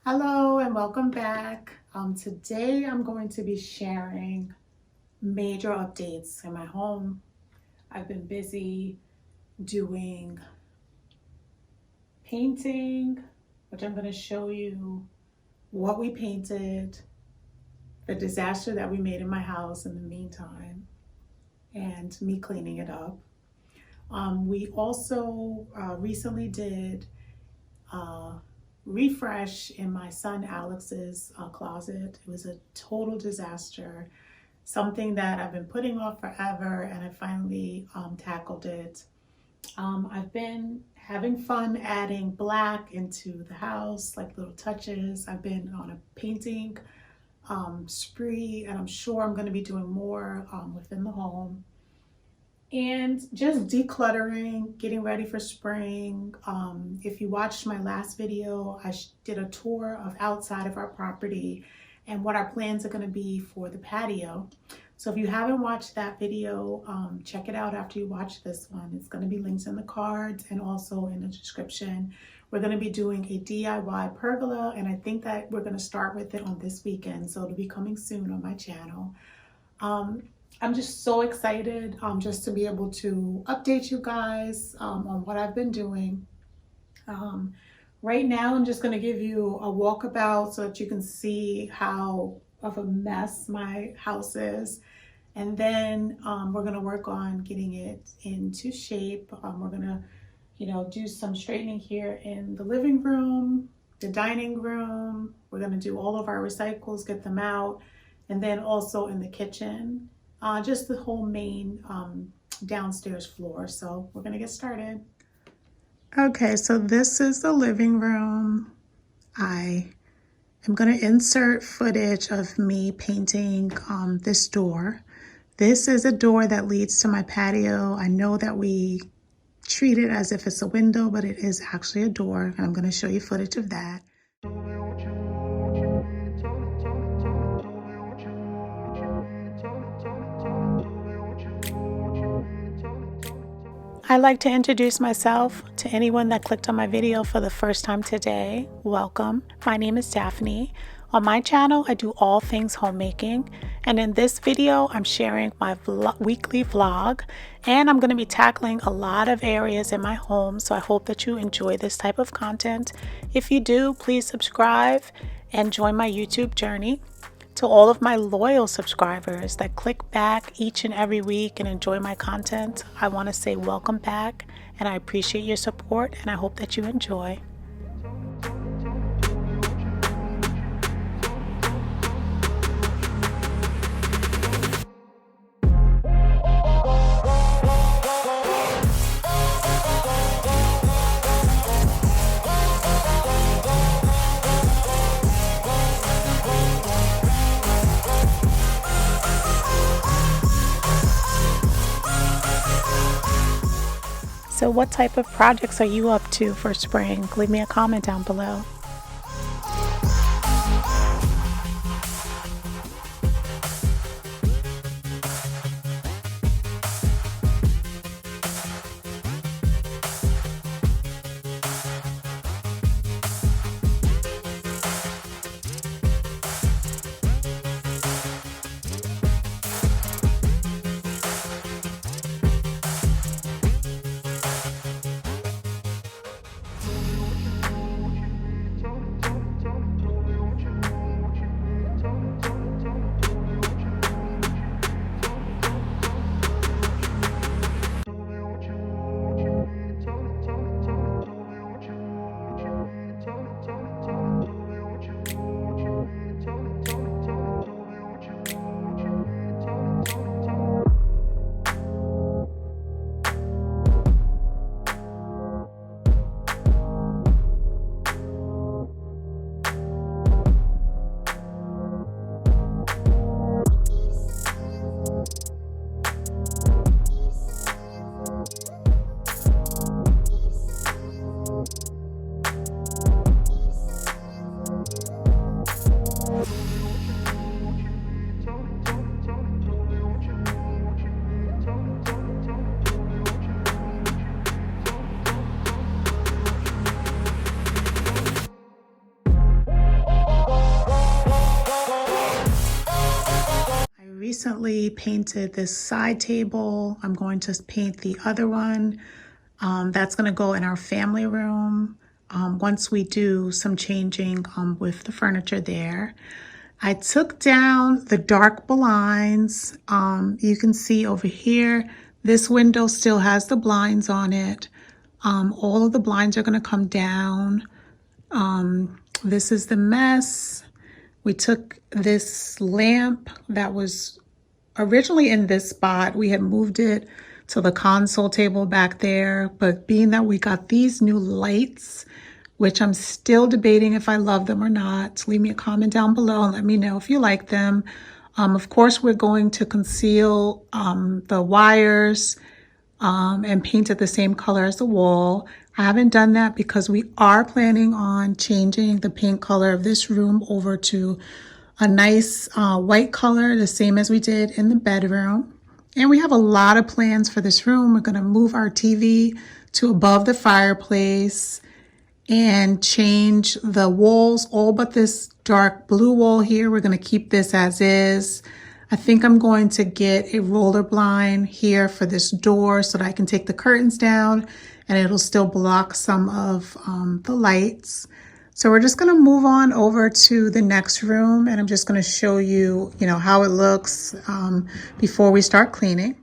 Hello and welcome back. Today I'm going to be sharing major updates in my home. I've been busy doing painting, which I'm going to show you what we painted, the disaster that we made in my house in the meantime, and me cleaning it up. We also recently did refresh in my son Alex's closet. It was a total disaster, something that I've been putting off forever, and I finally tackled it. I've been having fun adding black into the house, like little touches. I've been on a painting spree, and I'm sure I'm going to be doing more within the home. And just decluttering, getting ready for spring. If you watched my last video, I did a tour of outside of our property and what our plans are going to be for the patio. So if you haven't watched that video, check it out after you watch this one. It's going to be links in the cards and also in the description. We're going to be doing a DIY pergola, and I think that we're going to start with it on this weekend. So it'll be coming soon on my channel. I'm just so excited just to be able to update you guys on what I've been doing. Right now, I'm just going to give you a walkabout so that you can see how of a mess my house is. And then we're going to work on getting it into shape. We're going to, do some straightening here in the living room, the dining room. We're going to do all of our recycles, get them out. And then also in the kitchen. Just the whole main downstairs floor. So we're gonna get started. Okay, so this is the living room. I am gonna insert footage of me painting this door. This is a door that leads to my patio. I know that we treat it as if it's a window, but it is actually a door, and I'm gonna show you footage of that. I'd like to introduce myself to anyone that clicked on my video for the first time today. Welcome. My name is Daphne. On my channel, I do all things homemaking, and in this video, I'm sharing my weekly vlog, and I'm going to be tackling a lot of areas in my home, so I hope that you enjoy this type of content. If you do, please subscribe and join my YouTube journey. To all of my loyal subscribers that click back each and every week and enjoy my content, I want to say welcome back, and I appreciate your support, and I hope that you enjoy. So what type of projects are you up to for spring? Leave me a comment down below. recently painted this side table. I'm going to paint the other one. That's going to go in our family room once we do some changing with the furniture there. I took down the dark blinds. You can see over here, this window still has the blinds on it. All of the blinds are going to come down. This is the mess. We took this lamp that was originally in this spot. We had moved it to the console table back there, but being that we got these new lights, which I'm still debating if I love them or not, leave me a comment down below and let me know if you like them. Of course, we're going to conceal the wires and paint it the same color as the wall. I haven't done that because we are planning on changing the paint color of this room over to a nice white color, the same as we did in the bedroom. And we have a lot of plans for this room. We're going to move our TV to above the fireplace and change the walls, all but this dark blue wall here. We're going to keep this as is. I think I'm going to get a roller blind here for this door so that I can take the curtains down and it'll still block some of the lights. So we're just going to move on over to the next room, and I'm just going to show you, how it looks before we start cleaning.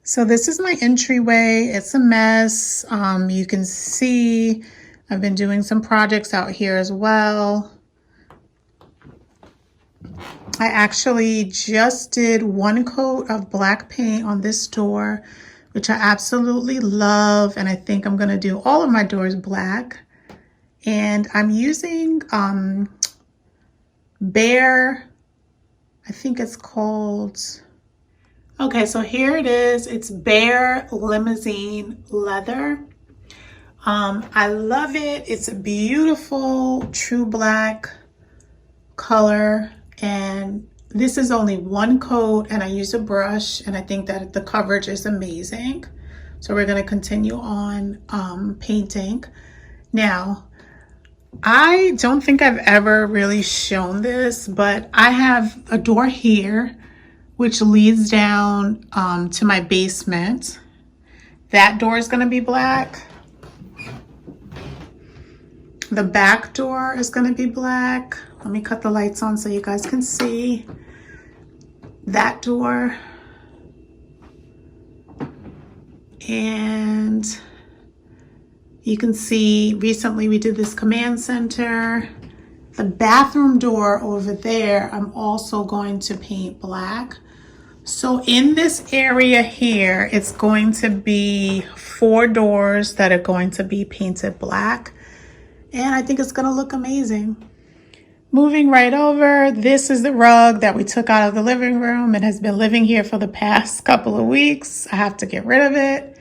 So this is my entryway. It's a mess. You can see I've been doing some projects out here as well. I actually just did one coat of black paint on this door, which I absolutely love. And I think I'm going to do all of my doors black. And I'm using Bear, I think it's called, okay, so here it is. It's Bear Limousine Leather. I love it. It's a beautiful true black color. And this is only one coat, and I use a brush, and I think that the coverage is amazing. So we're going to continue on painting. Now, I don't think I've ever really shown this, but I have a door here which leads down to my basement. That door is going to be black. The back door is going to be black. Let me cut the lights on so you guys can see that door. And you can see recently we did this command center. The bathroom door over there, I'm also going to paint black. So in this area here, it's going to be 4 doors that are going to be painted black. And I think it's going to look amazing. Moving right over, this is the rug that we took out of the living room. It has been living here for the past couple of weeks. I have to get rid of it.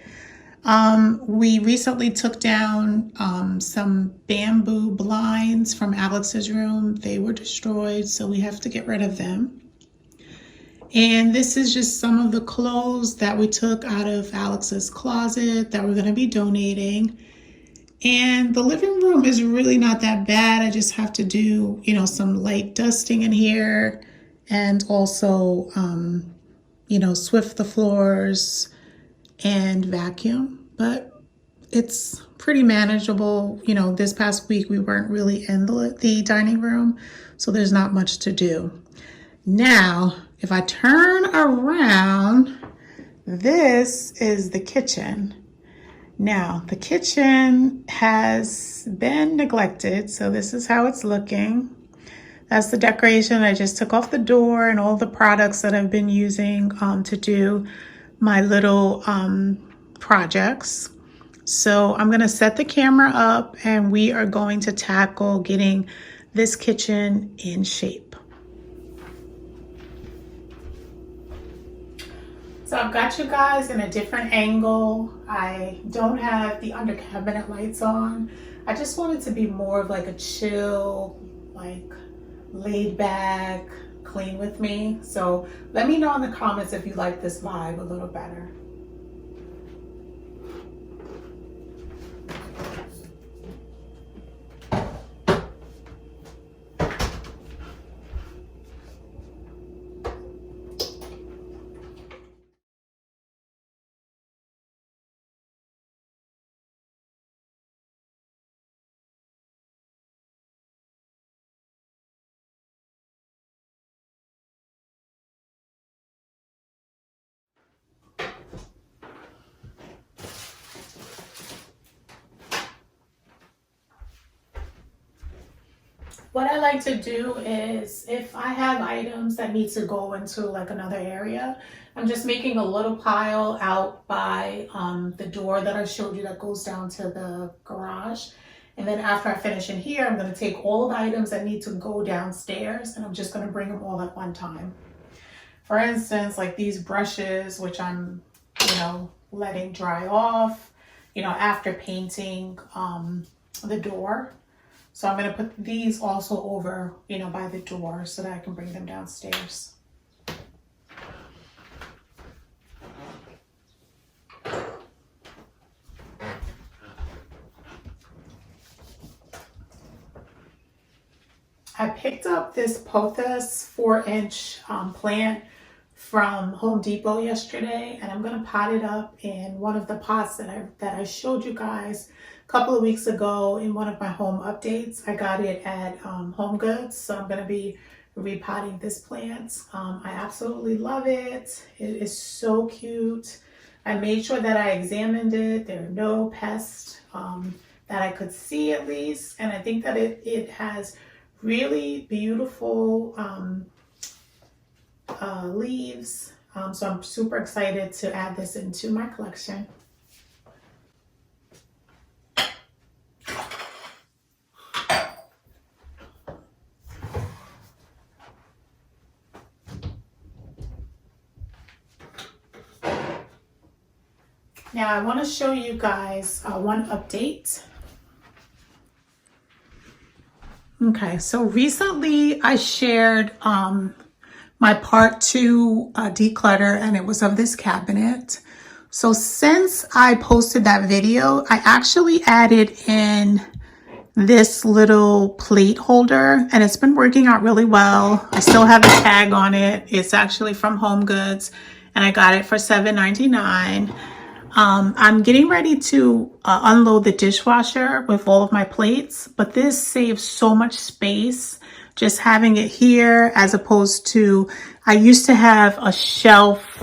We recently took down some bamboo blinds from Alex's room. They were destroyed, so we have to get rid of them. And this is just some of the clothes that we took out of Alex's closet that we're going to be donating. And the living room is really not that bad. I just have to do, some light dusting in here and also, swift the floors and vacuum. But it's pretty manageable. This past week we weren't really in the dining room, so there's not much to do. Now, if I turn around, this is the kitchen. Now, the kitchen has been neglected, so this is how it's looking. That's the decoration. I just took off the door and all the products that I've been using to do my little projects. So I'm going to set the camera up and we are going to tackle getting this kitchen in shape. So I've got you guys in a different angle. I don't have the under cabinet lights on. I just want it to be more of like a chill, like laid back, clean with me. So let me know in the comments if you like this vibe a little better. What I like to do is if I have items that need to go into like another area, I'm just making a little pile out by the door that I showed you that goes down to the garage. And then after I finish in here, I'm going to take all the items that need to go downstairs and I'm just going to bring them all at one time. For instance, like these brushes, which I'm, letting dry off, after painting the door. So I'm going to put these also over, by the door so that I can bring them downstairs. I picked up this pothos 4-inch plant from Home Depot yesterday, and I'm going to pot it up in one of the pots that I showed you guys a couple of weeks ago in one of my home updates. I got it at Home Goods, so I'm going to be repotting this plant. I absolutely love it. It is so cute. I made sure that I examined it. There are no pests that I could see at least, and I think that it has really beautiful leaves. So I'm super excited to add this into my collection. Now I want to show you guys one update. Okay, so recently I shared my part 2 declutter, and it was of this cabinet. So since I posted that video, I actually added in this little plate holder, and it's been working out really well. I still have the tag on it. It's actually from Home Goods, and I got it for $7.99. I'm getting ready to unload the dishwasher with all of my plates, but this saves so much space just having it here, as opposed to, I used to have a shelf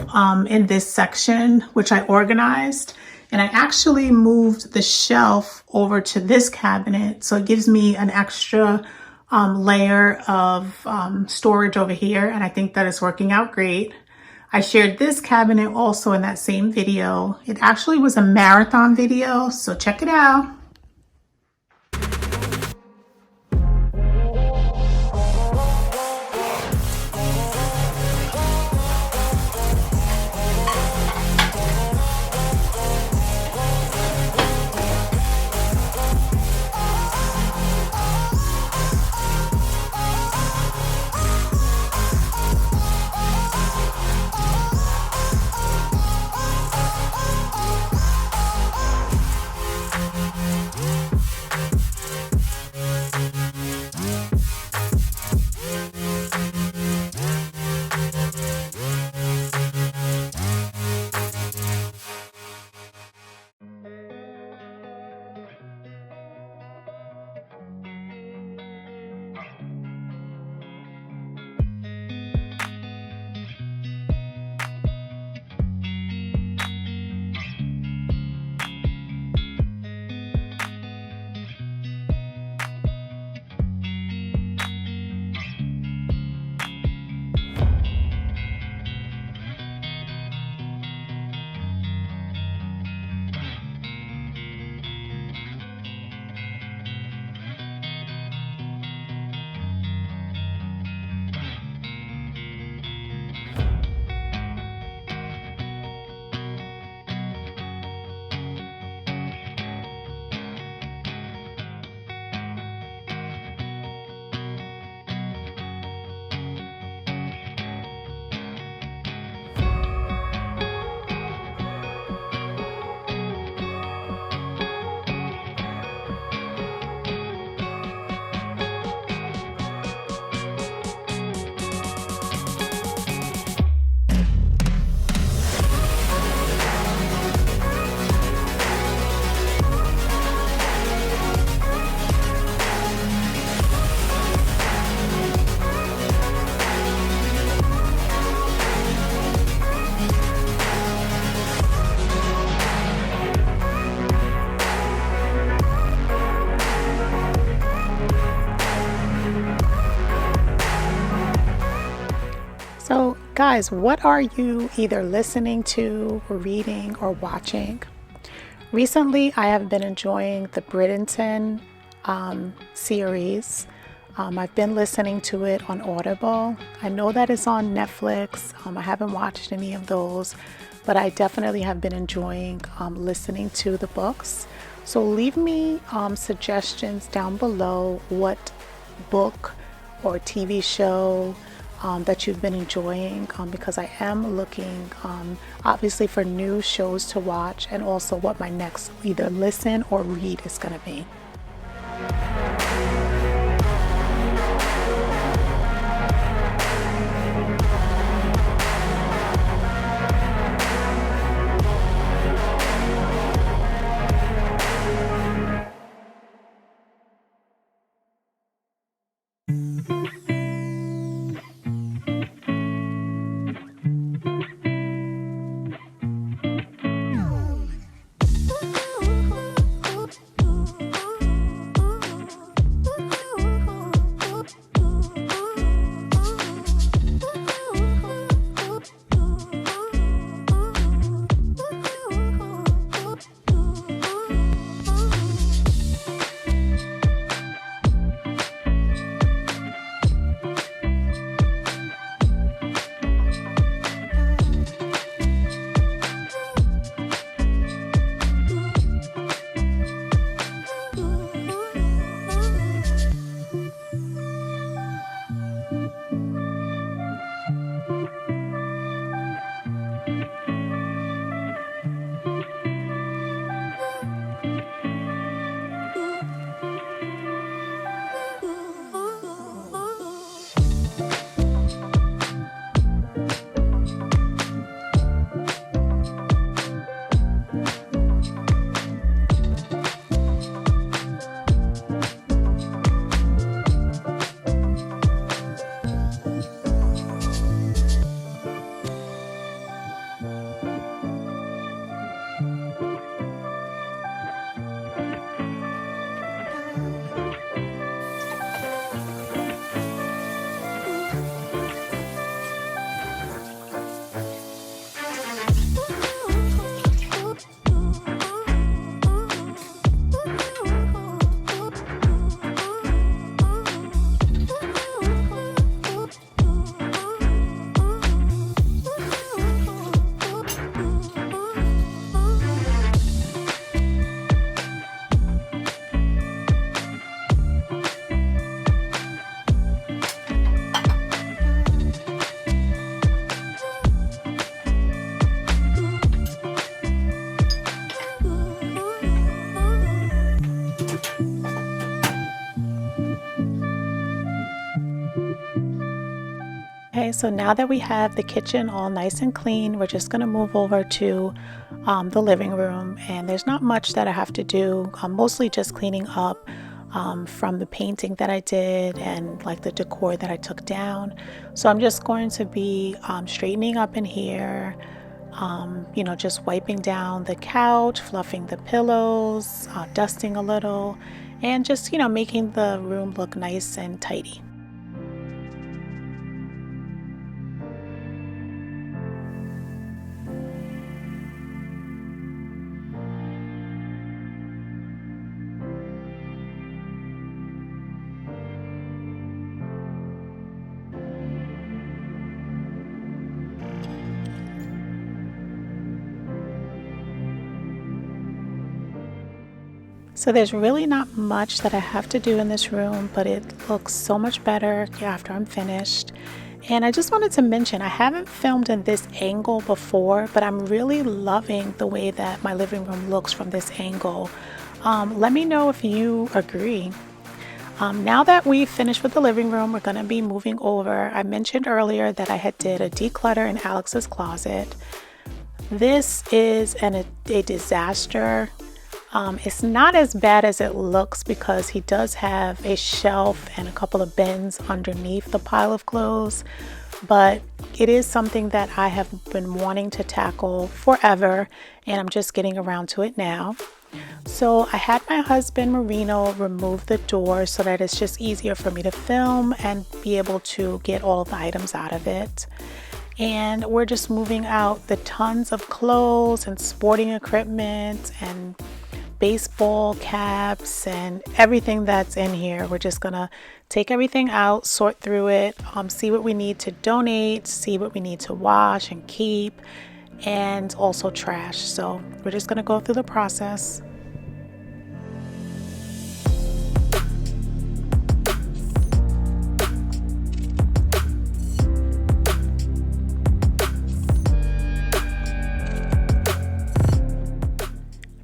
in this section, which I organized, and I actually moved the shelf over to this cabinet. So it gives me an extra layer of storage over here, and I think that it's working out great. I shared this cabinet also in that same video. It actually was a marathon video, so check it out. guys, what are you either listening to, reading, or watching? Recently, I have been enjoying the Bridgerton series. I've been listening to it on Audible. I know that it's on Netflix. I haven't watched any of those, but I definitely have been enjoying listening to the books. So leave me suggestions down below what book or TV show that you've been enjoying, because I am looking obviously for new shows to watch, and also what my next either listen or read is going to be. Okay, so now that we have the kitchen all nice and clean, we're just going to move over to the living room, and there's not much that I have to do. I'm mostly just cleaning up from the painting that I did and like the decor that I took down. So I'm just going to be straightening up in here, just wiping down the couch, fluffing the pillows, dusting a little, and just, making the room look nice and tidy. So there's really not much that I have to do in this room, but it looks so much better after I'm finished. And I just wanted to mention, I haven't filmed in this angle before, but I'm really loving the way that my living room looks from this angle. Let me know if you agree. Now that we've finished with the living room, we're going to be moving over. I mentioned earlier that I had did a declutter in Alex's closet. This is a disaster. It's not as bad as it looks because he does have a shelf and a couple of bins underneath the pile of clothes, but it is something that I have been wanting to tackle forever, and I'm just getting around to it now. So I had my husband Marino remove the door so that it's just easier for me to film and be able to get all of the items out of it. And we're just moving out the tons of clothes and sporting equipment and baseball caps and everything that's in here. We're just gonna take everything out, sort through it, see what we need to donate, see what we need to wash and keep, and also trash. So we're just gonna go through the process.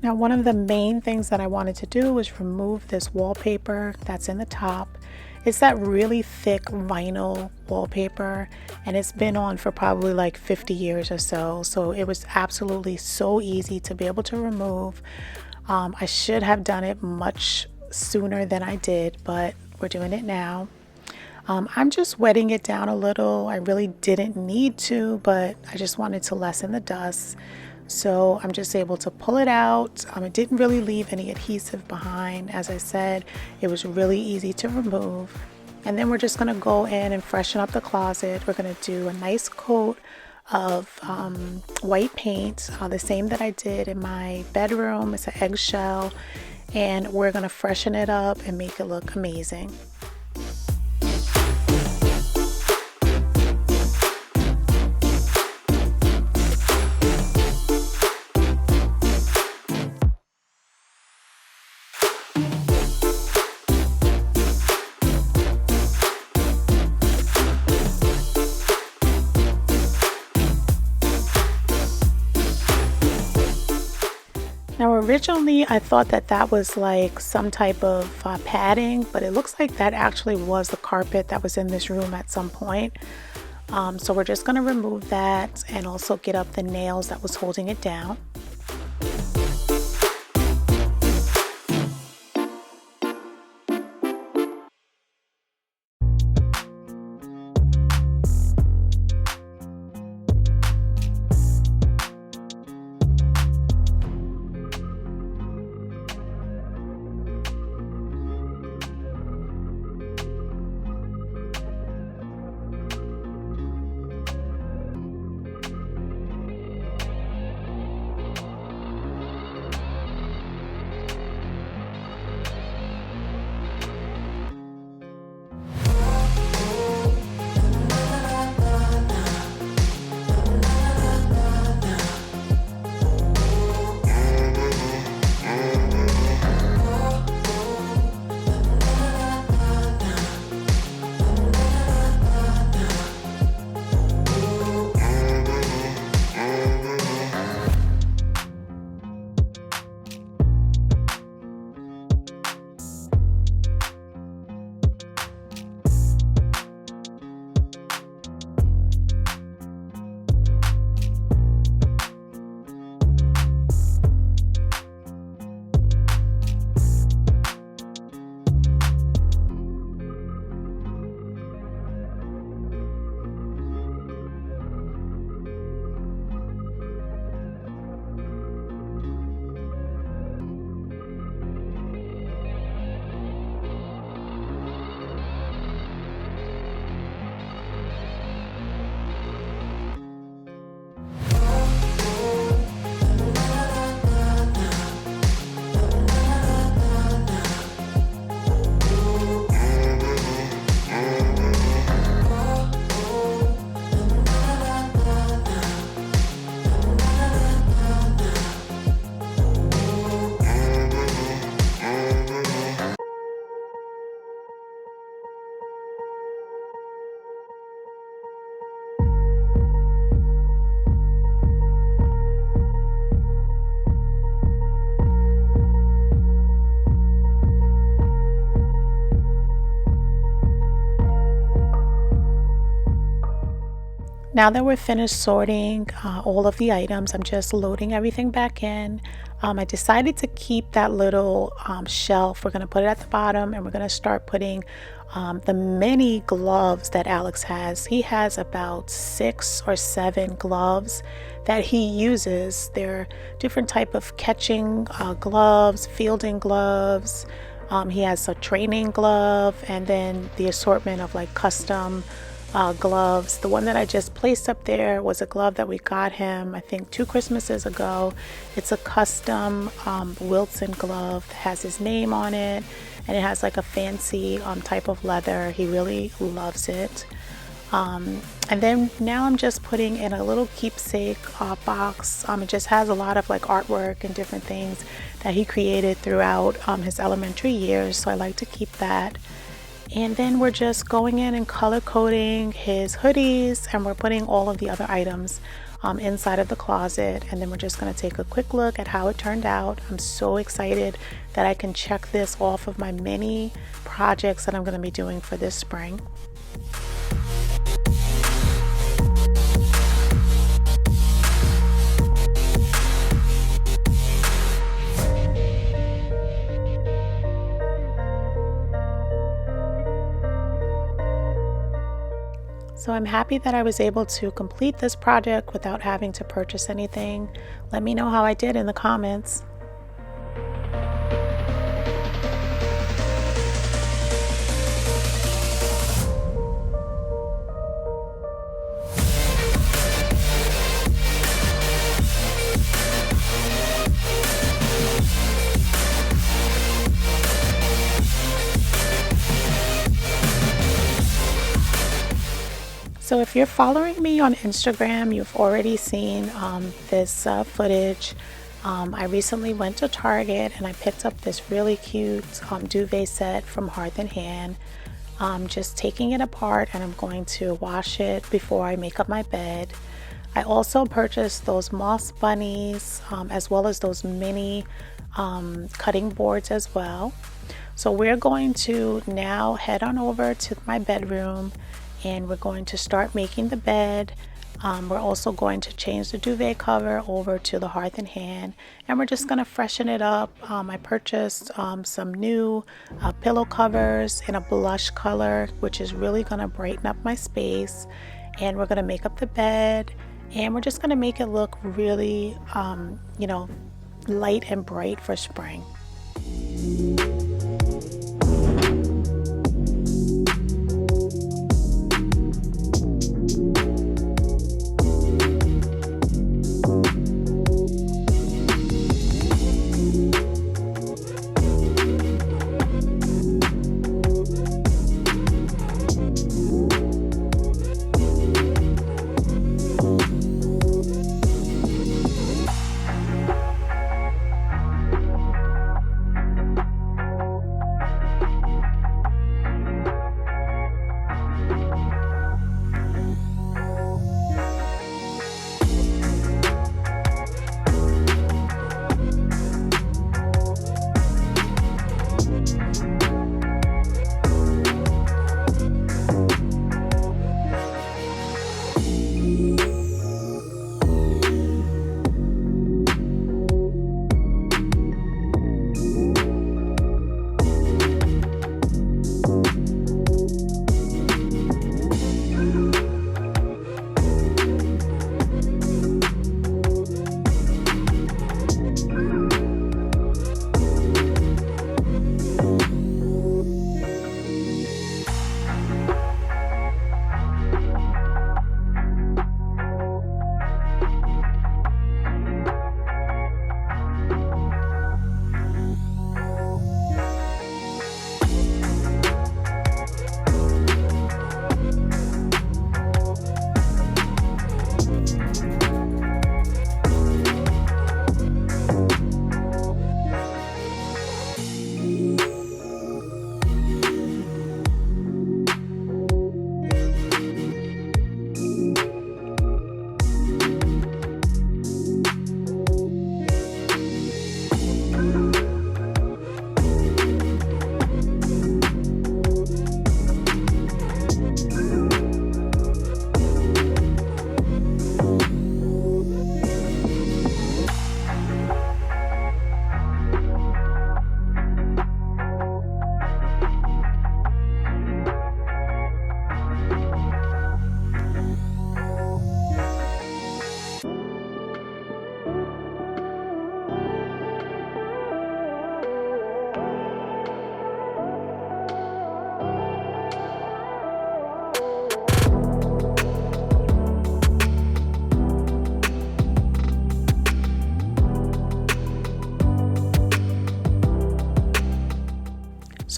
Now, one of the main things that I wanted to do was remove this wallpaper that's in the top. It's that really thick vinyl wallpaper, and it's been on for probably like 50 years or so. So it was absolutely so easy to be able to remove. I should have done it much sooner than I did, but we're doing it now. I'm just wetting it down a little. I really didn't need to, but I just wanted to lessen the dust. So I'm just able to pull it out. It didn't really leave any adhesive behind. As I said, it was really easy to remove. And then we're just gonna go in and freshen up the closet. We're gonna do a nice coat of white paint, the same that I did in my bedroom. It's an eggshell, and we're gonna freshen it up and make it look amazing. Now, originally I thought that that was like some type of padding, but it looks like that actually was the carpet that was in this room at some point. So we're just going to remove that and also get up the nails that was holding it down. Now that we're finished sorting all of the items, I'm just loading everything back in. I decided to keep that little shelf. We're going to put it at the bottom, and we're going to start putting the many gloves that Alex has. He has about 6 or 7 gloves that he uses. They're different type of catching gloves, fielding gloves. He has a training glove, and then the assortment of like custom gloves. The one that I just placed up there was a glove that we got him, I think, 2 Christmases ago. It's a custom Wilson glove that has his name on it, and it has like a fancy type of leather. He really loves it. And then now I'm just putting in a little keepsake box. It just has a lot of like artwork and different things that he created throughout his elementary years, so I like to keep that. And then we're just going in and color coding his hoodies, and we're putting all of the other items inside of the closet. And then we're just going to take a quick look at how it turned out. I'm so excited that I can check this off of my many projects that I'm going to be doing for this spring. So I'm happy that I was able to complete this project without having to purchase anything. Let me know how I did in the comments. So if you're following me on Instagram, you've already seen this footage. I recently went to Target and I picked up this really cute duvet set from Hearth & Hand. Just taking it apart, and I'm going to wash it before I make up my bed. I also purchased those moss bunnies as well as those mini cutting boards as well. So we're going to now head on over to my bedroom, and we're going to start making the bed. We're also going to change the duvet cover over to the Hearth & Hand, and we're just going to freshen it up. I purchased some new pillow covers in a blush color, which is really going to brighten up my space. And we're going to make up the bed, and we're just going to make it look really, light and bright for spring.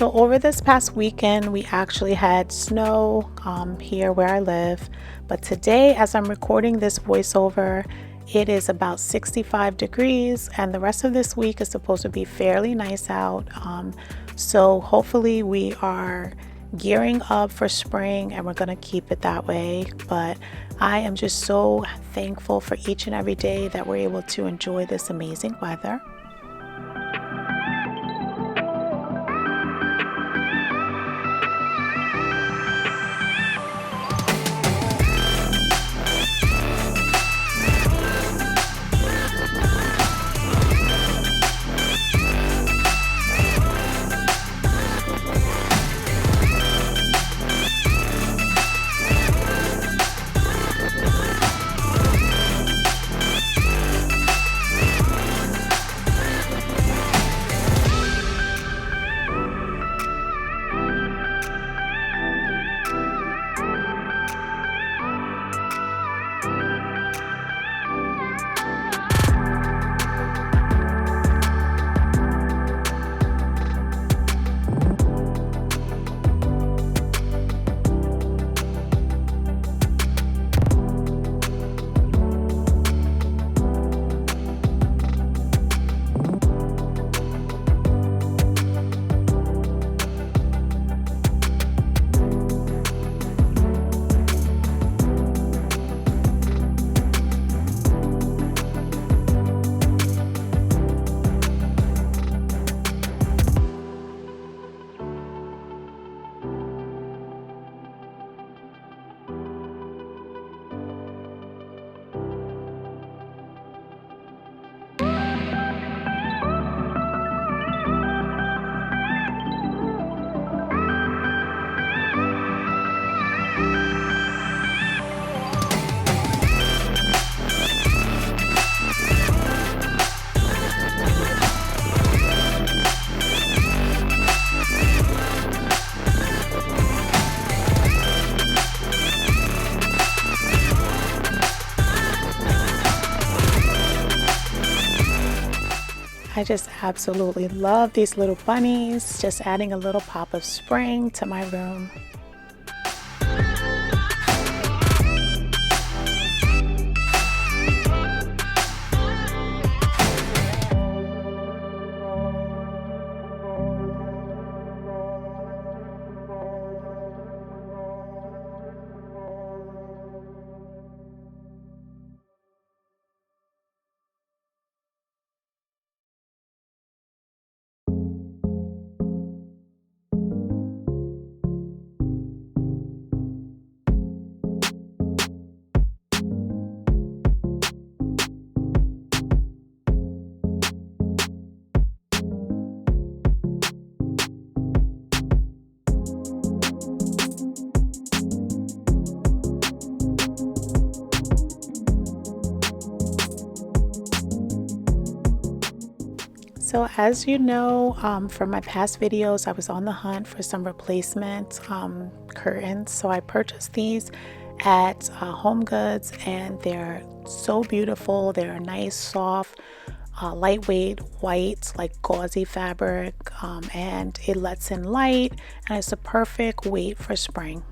So over this past weekend, we actually had snow here where I live. But today, as I'm recording this voiceover, it is about 65 degrees, and the rest of this week is supposed to be fairly nice out. So hopefully we are gearing up for spring, and we're going to keep it that way. But I am just so thankful for each and every day that we're able to enjoy this amazing weather. I just absolutely love these little bunnies, just adding a little pop of spring to my room. So as you know, from my past videos, I was on the hunt for some replacement curtains. So I purchased these at Home Goods, and they're so beautiful. They're a nice, soft, lightweight white, like gauzy fabric, and it lets in light, and it's a perfect weight for spring.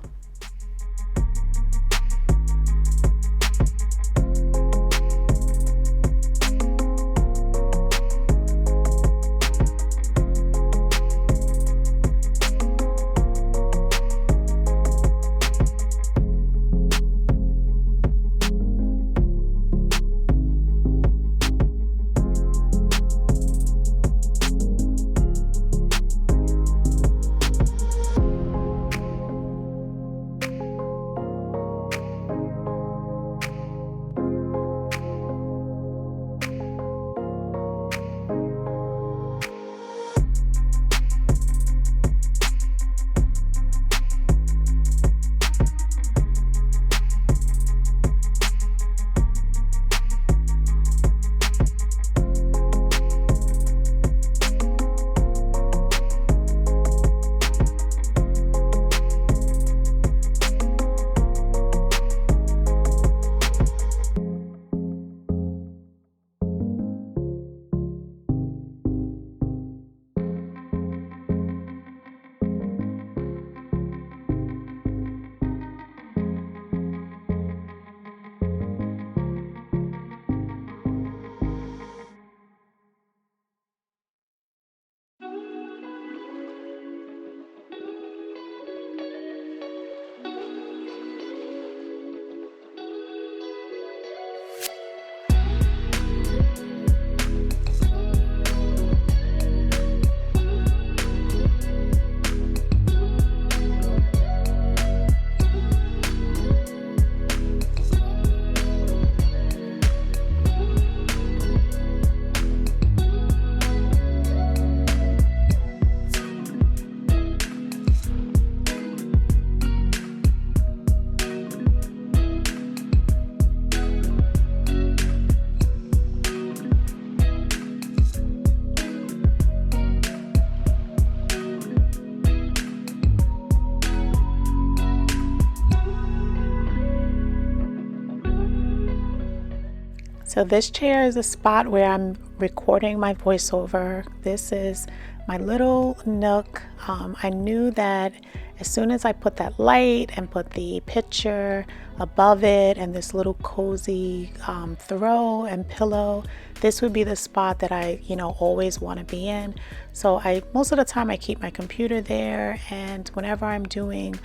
So this chair is a spot where I'm recording my voiceover. This is my little nook. I knew that as soon as I put that light and put the picture above it and this little cozy throw and pillow, this would be the spot that I, always want to be in. So most of the time I keep my computer there, and whenever I'm doing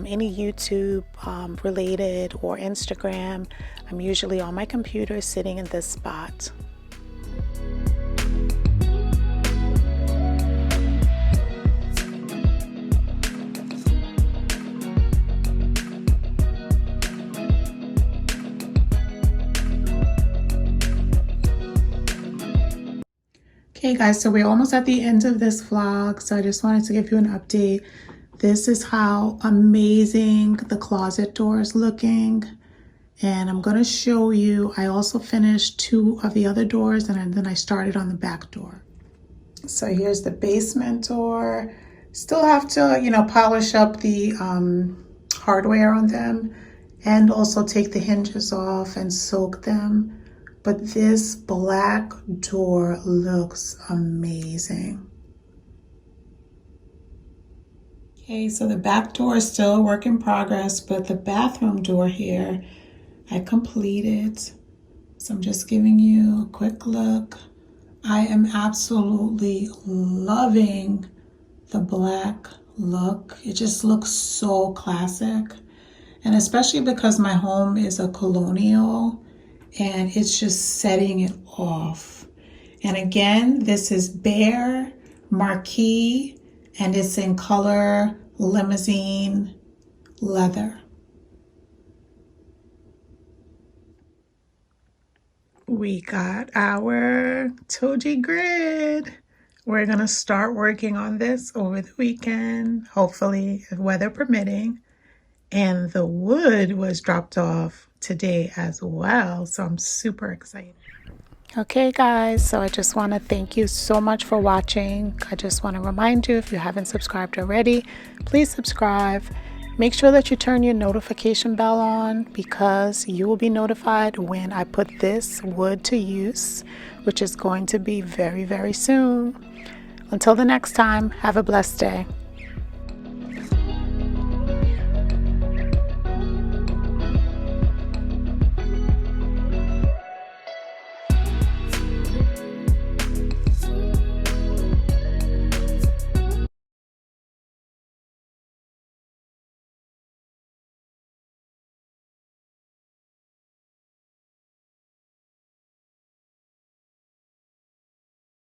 any YouTube related or Instagram, I'm usually on my computer sitting in this spot. Okay guys, so we're almost at the end of this vlog, so I just wanted to give you an update. This is how amazing the closet door is looking, and I'm going to show you. I also finished 2 of the other doors, and then I started on the back door. So here's the basement door. Still have to, polish up the hardware on them, and also take the hinges off and soak them. But this black door looks amazing. Okay, so the back door is still a work in progress, but the bathroom door here, I completed. So I'm just giving you a quick look. I am absolutely loving the black look. It just looks so classic. And especially because my home is a colonial, and it's just setting it off. And again, this is Bare Marquee, and it's in color limousine leather. We got our Toji grid. We're gonna start working on this over the weekend, hopefully, weather permitting. And the wood was dropped off today as well, so I'm super excited. Okay guys, so I just want to thank you so much for watching. I just want to remind you, if you haven't subscribed already, please subscribe. Make sure that you turn your notification bell on, because you will be notified when I put this wood to use, which is going to be very, very soon. Until the next time, have a blessed day.